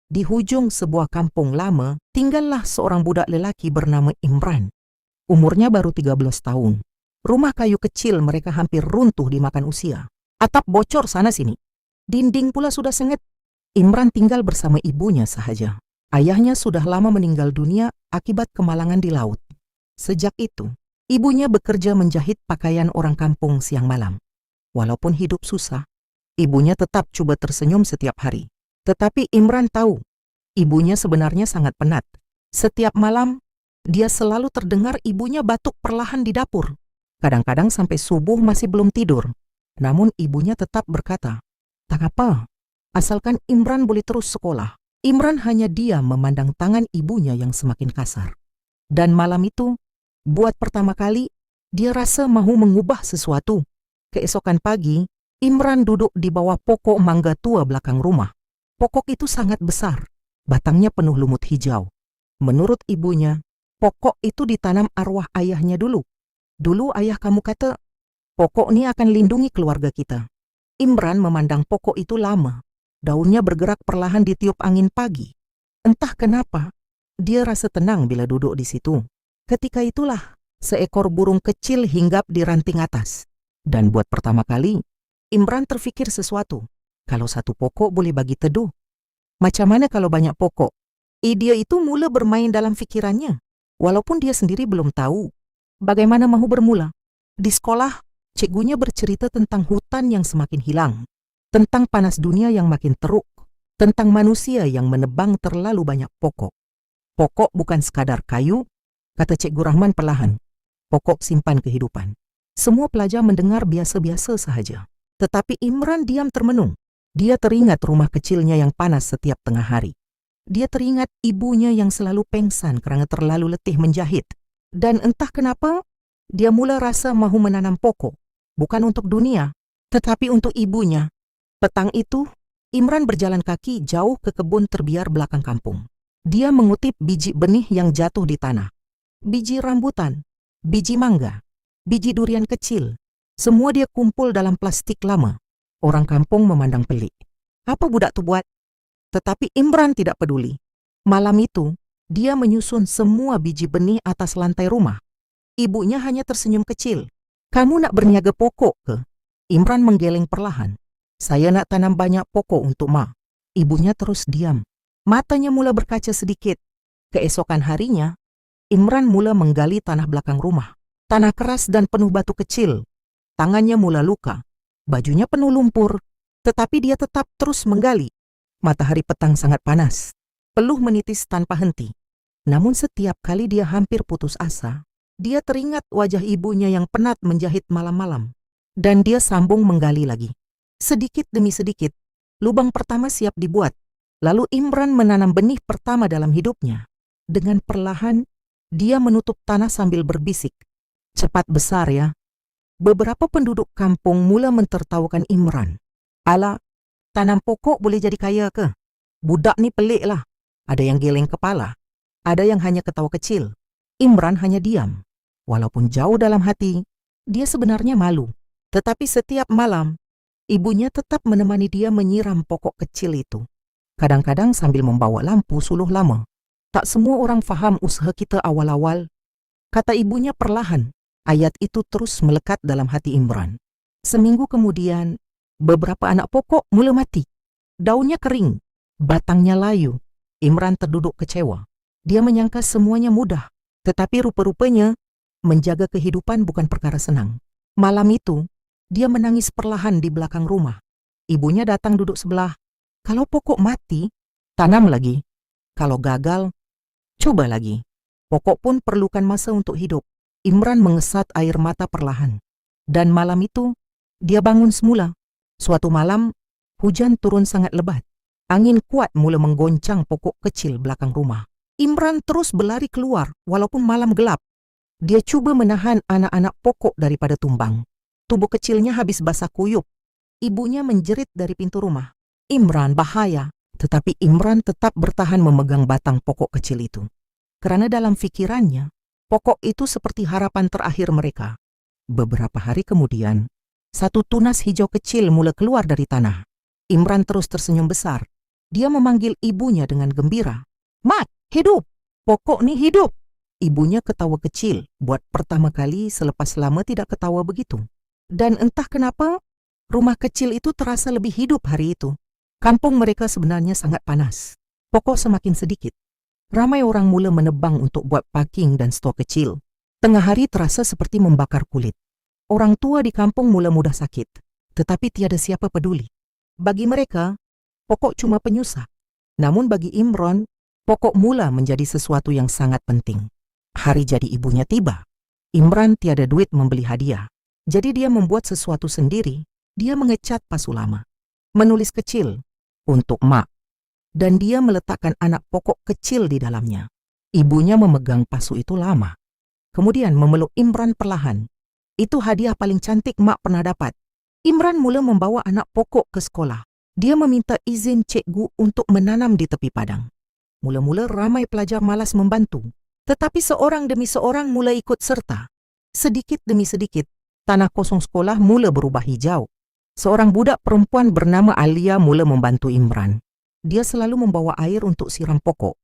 Di hujung sebuah kampung lama, tinggallah seorang budak lelaki bernama Imran. Umurnya baru 13 tahun. Rumah kayu kecil mereka hampir runtuh dimakan usia. Atap bocor sana-sini. Dinding pula sudah sengit. Imran tinggal bersama ibunya sahaja. Ayahnya sudah lama meninggal dunia akibat kemalangan di laut. Sejak itu, ibunya bekerja menjahit pakaian orang kampung siang malam. Walaupun hidup susah, ibunya tetap coba tersenyum setiap hari. Tetapi Imran tahu, ibunya sebenarnya sangat penat. Setiap malam, dia selalu terdengar ibunya batuk perlahan di dapur. Kadang-kadang sampai subuh masih belum tidur. Namun ibunya tetap berkata, "Tak apa, asalkan Imran boleh terus sekolah." Imran hanya diam memandang tangan ibunya yang semakin kasar. Dan malam itu, buat pertama kali, dia rasa mahu mengubah sesuatu. Keesokan pagi, Imran duduk di bawah pokok mangga tua belakang rumah. Pokok itu sangat besar, batangnya penuh lumut hijau. Menurut ibunya, pokok itu ditanam arwah ayahnya dulu. Dulu ayah kamu kata, pokok ini akan lindungi keluarga kita. Imran memandang pokok itu lama. Daunnya bergerak perlahan ditiup angin pagi. Entah kenapa, dia rasa tenang bila duduk di situ. Ketika itulah, seekor burung kecil hinggap di ranting atas. Dan buat pertama kali, Imran terfikir sesuatu. Kalau satu pokok boleh bagi teduh, macam mana kalau banyak pokok? Ide itu mula bermain dalam fikirannya, walaupun dia sendiri belum tahu bagaimana mahu bermula. Di sekolah, cikgunya bercerita tentang hutan yang semakin hilang, tentang panas dunia yang makin teruk, tentang manusia yang menebang terlalu banyak pokok. Pokok bukan sekadar kayu, kata Cikgu Rahman perlahan. Pokok simpan kehidupan. Semua pelajar mendengar biasa-biasa sahaja. Tetapi Imran diam termenung. Dia teringat rumah kecilnya yang panas setiap tengah hari. Dia teringat ibunya yang selalu pengsan kerana terlalu letih menjahit. Dan entah kenapa, dia mula rasa mahu menanam pokok. Bukan untuk dunia, tetapi untuk ibunya. Petang itu, Imran berjalan kaki jauh ke kebun terbiar belakang kampung. Dia mengutip biji benih yang jatuh di tanah. Biji rambutan, biji mangga, biji durian kecil. Semua dia kumpul dalam plastik lama. Orang kampung memandang pelik. Apa budak tu buat? Tetapi Imran tidak peduli. Malam itu, dia menyusun semua biji benih atas lantai rumah. Ibunya hanya tersenyum kecil. Kamu nak berniaga pokok ke? Imran menggeleng perlahan. Saya nak tanam banyak pokok untuk Ma. Ibunya terus diam. Matanya mula berkaca sedikit. Keesokan harinya, Imran mula menggali tanah belakang rumah. Tanah keras dan penuh batu kecil. Tangannya mula luka. Bajunya penuh lumpur. Tetapi dia tetap terus menggali. Matahari petang sangat panas. Peluh menitis tanpa henti. Namun setiap kali dia hampir putus asa, dia teringat wajah ibunya yang penat menjahit malam-malam. Dan dia sambung menggali lagi. Sedikit demi sedikit, lubang pertama siap dibuat. Lalu Imran menanam benih pertama dalam hidupnya. Dengan perlahan, dia menutup tanah sambil berbisik. Cepat besar ya. Beberapa penduduk kampung mula mentertawakan Imran. Ala, tanam pokok boleh jadi kaya ke? Budak ni pelik lah. Ada yang geleng kepala. Ada yang hanya ketawa kecil. Imran hanya diam. Walaupun jauh dalam hati, dia sebenarnya malu. Tetapi setiap malam, ibunya tetap menemani dia menyiram pokok kecil itu. Kadang-kadang sambil membawa lampu suluh lama. Tak semua orang faham usaha kita awal-awal. Kata ibunya perlahan. Ayat itu terus melekat dalam hati Imran. Seminggu kemudian, beberapa anak pokok mula mati. Daunnya kering, batangnya layu. Imran terduduk kecewa. Dia menyangka semuanya mudah. Tetapi rupa-rupanya, menjaga kehidupan bukan perkara senang. Malam itu, dia menangis perlahan di belakang rumah. Ibunya datang duduk sebelah. Kalau pokok mati, tanam lagi. Kalau gagal, coba lagi. Pokok pun perlukan masa untuk hidup. Imran mengesat air mata perlahan. Dan malam itu, dia bangun semula. Suatu malam, hujan turun sangat lebat. Angin kuat mula menggoncang pokok kecil belakang rumah. Imran terus berlari keluar walaupun malam gelap. Dia cuba menahan anak-anak pokok daripada tumbang. Tubuh kecilnya habis basah kuyup. Ibunya menjerit dari pintu rumah. Imran, bahaya. Tetapi Imran tetap bertahan memegang batang pokok kecil itu. Kerana dalam fikirannya, pokok itu seperti harapan terakhir mereka. Beberapa hari kemudian, satu tunas hijau kecil mula keluar dari tanah. Imran terus tersenyum besar. Dia memanggil ibunya dengan gembira. "Mat, hidup! Pokok nih hidup!" Ibunya ketawa kecil, buat pertama kali selepas lama tidak ketawa begitu. Dan entah kenapa, rumah kecil itu terasa lebih hidup hari itu. Kampung mereka sebenarnya sangat panas. Pokok semakin sedikit. Ramai orang mula menebang untuk buat parking dan stor kecil. Tengah hari terasa seperti membakar kulit. Orang tua di kampung mula mudah sakit, tetapi tiada siapa peduli. Bagi mereka, pokok cuma penyusah. Namun bagi Imran, pokok mula menjadi sesuatu yang sangat penting. Hari jadi ibunya tiba. Imran tiada duit membeli hadiah. Jadi dia membuat sesuatu sendiri. Dia mengecat pasu lama. Menulis kecil, untuk mak. Dan dia meletakkan anak pokok kecil di dalamnya. Ibunya memegang pasu itu lama. Kemudian memeluk Imran perlahan. Itu hadiah paling cantik mak pernah dapat. Imran mula membawa anak pokok ke sekolah. Dia meminta izin cikgu untuk menanam di tepi padang. Mula-mula ramai pelajar malas membantu. Tetapi seorang demi seorang mula ikut serta. Sedikit demi sedikit, tanah kosong sekolah mula berubah hijau. Seorang budak perempuan bernama Alia mula membantu Imran. Dia selalu membawa air untuk siram pokok.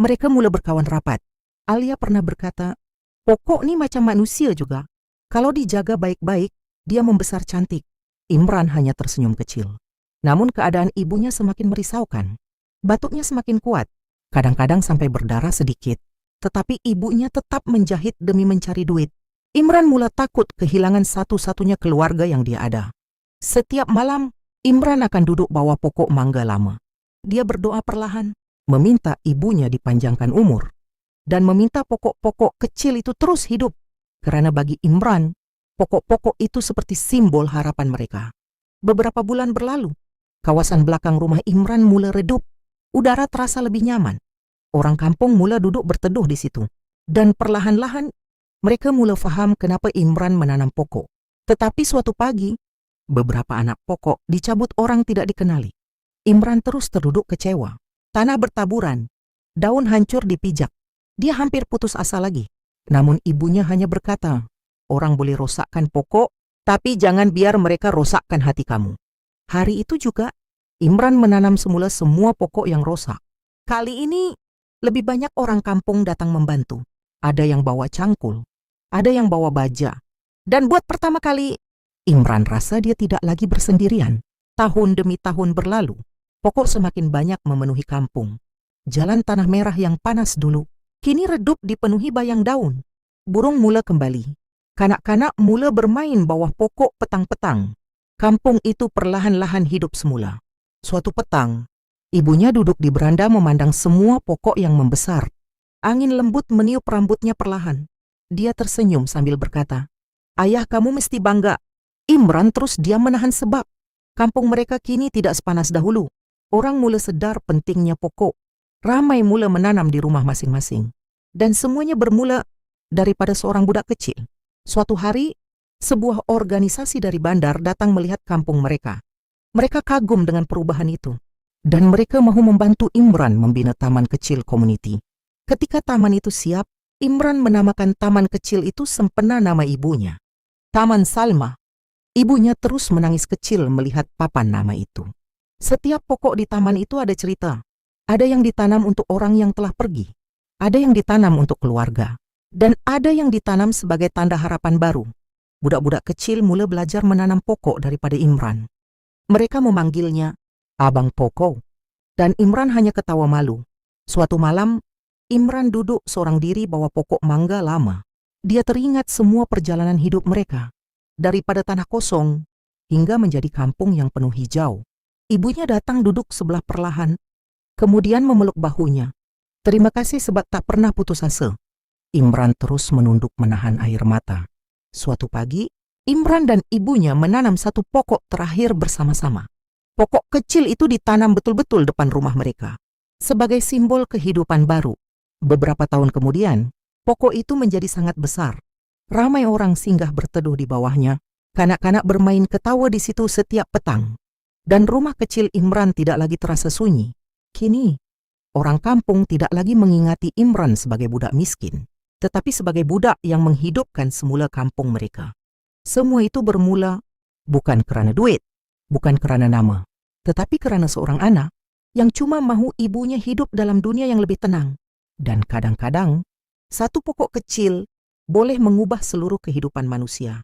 Mereka mula berkawan rapat. Alia pernah berkata, "Pokok ni macam manusia juga. Kalau dijaga baik-baik, dia membesar cantik." Imran hanya tersenyum kecil. Namun keadaan ibunya semakin merisaukan. Batuknya semakin kuat, kadang-kadang sampai berdarah sedikit. Tetapi ibunya tetap menjahit demi mencari duit. Imran mula takut kehilangan satu-satunya keluarga yang dia ada. Setiap malam, Imran akan duduk bawah pokok mangga lama. Dia berdoa perlahan, meminta ibunya dipanjangkan umur, dan meminta pokok-pokok kecil itu terus hidup. Karena bagi Imran, pokok-pokok itu seperti simbol harapan mereka. Beberapa bulan berlalu, kawasan belakang rumah Imran mula redup. Udara terasa lebih nyaman. Orang kampung mula duduk berteduh di situ. Dan perlahan-lahan, mereka mula faham kenapa Imran menanam pokok. Tetapi suatu pagi, beberapa anak pokok dicabut orang tidak dikenali. Imran terus terduduk kecewa. Tanah bertaburan, daun hancur dipijak. Dia hampir putus asa lagi. Namun ibunya hanya berkata, "Orang boleh rosakkan pokok, tapi jangan biar mereka rosakkan hati kamu." Hari itu juga, Imran menanam semula semua pokok yang rosak. Kali ini, lebih banyak orang kampung datang membantu. Ada yang bawa cangkul, ada yang bawa baja. Dan buat pertama kali, Imran rasa dia tidak lagi bersendirian. Tahun demi tahun berlalu, pokok semakin banyak memenuhi kampung. Jalan tanah merah yang panas dulu, kini redup dipenuhi bayang daun. Burung mula kembali. Kanak-kanak mula bermain bawah pokok petang-petang. Kampung itu perlahan-lahan hidup semula. Suatu petang, ibunya duduk di beranda memandang semua pokok yang membesar. Angin lembut meniup rambutnya perlahan. Dia tersenyum sambil berkata, "Ayah, kamu mesti bangga." Imran terus diam menahan sebab kampung mereka kini tidak sepanas dahulu. Orang mula sedar pentingnya pokok. Ramai mula menanam di rumah masing-masing. Dan semuanya bermula daripada seorang budak kecil. Suatu hari, sebuah organisasi dari bandar datang melihat kampung mereka. Mereka kagum dengan perubahan itu. Dan mereka mahu membantu Imran membina taman kecil komuniti. Ketika taman itu siap, Imran menamakan taman kecil itu sempena nama ibunya, Taman Salma. Ibunya terus menangis kecil melihat papan nama itu. Setiap pokok di taman itu ada cerita. Ada yang ditanam untuk orang yang telah pergi. Ada yang ditanam untuk keluarga. Dan ada yang ditanam sebagai tanda harapan baru. Budak-budak kecil mula belajar menanam pokok daripada Imran. Mereka memanggilnya Abang Pokok. Dan Imran hanya ketawa malu. Suatu malam, Imran duduk seorang diri bawah pokok mangga lama. Dia teringat semua perjalanan hidup mereka. Daripada tanah kosong, hingga menjadi kampung yang penuh hijau. Ibunya datang duduk sebelah perlahan, kemudian memeluk bahunya. "Terima kasih sebab tak pernah putus asa." Imran terus menunduk menahan air mata. Suatu pagi, Imran dan ibunya menanam satu pokok terakhir bersama-sama. Pokok kecil itu ditanam betul-betul depan rumah mereka, sebagai simbol kehidupan baru. Beberapa tahun kemudian, pokok itu menjadi sangat besar. Ramai orang singgah berteduh di bawahnya. Kanak-kanak bermain ketawa di situ setiap petang. Dan rumah kecil Imran tidak lagi terasa sunyi. Kini, orang kampung tidak lagi mengingati Imran sebagai budak miskin, tetapi sebagai budak yang menghidupkan semula kampung mereka. Semua itu bermula bukan kerana duit, bukan kerana nama, tetapi kerana seorang anak yang cuma mahu ibunya hidup dalam dunia yang lebih tenang. Dan kadang-kadang, satu pokok kecil boleh mengubah seluruh kehidupan manusia.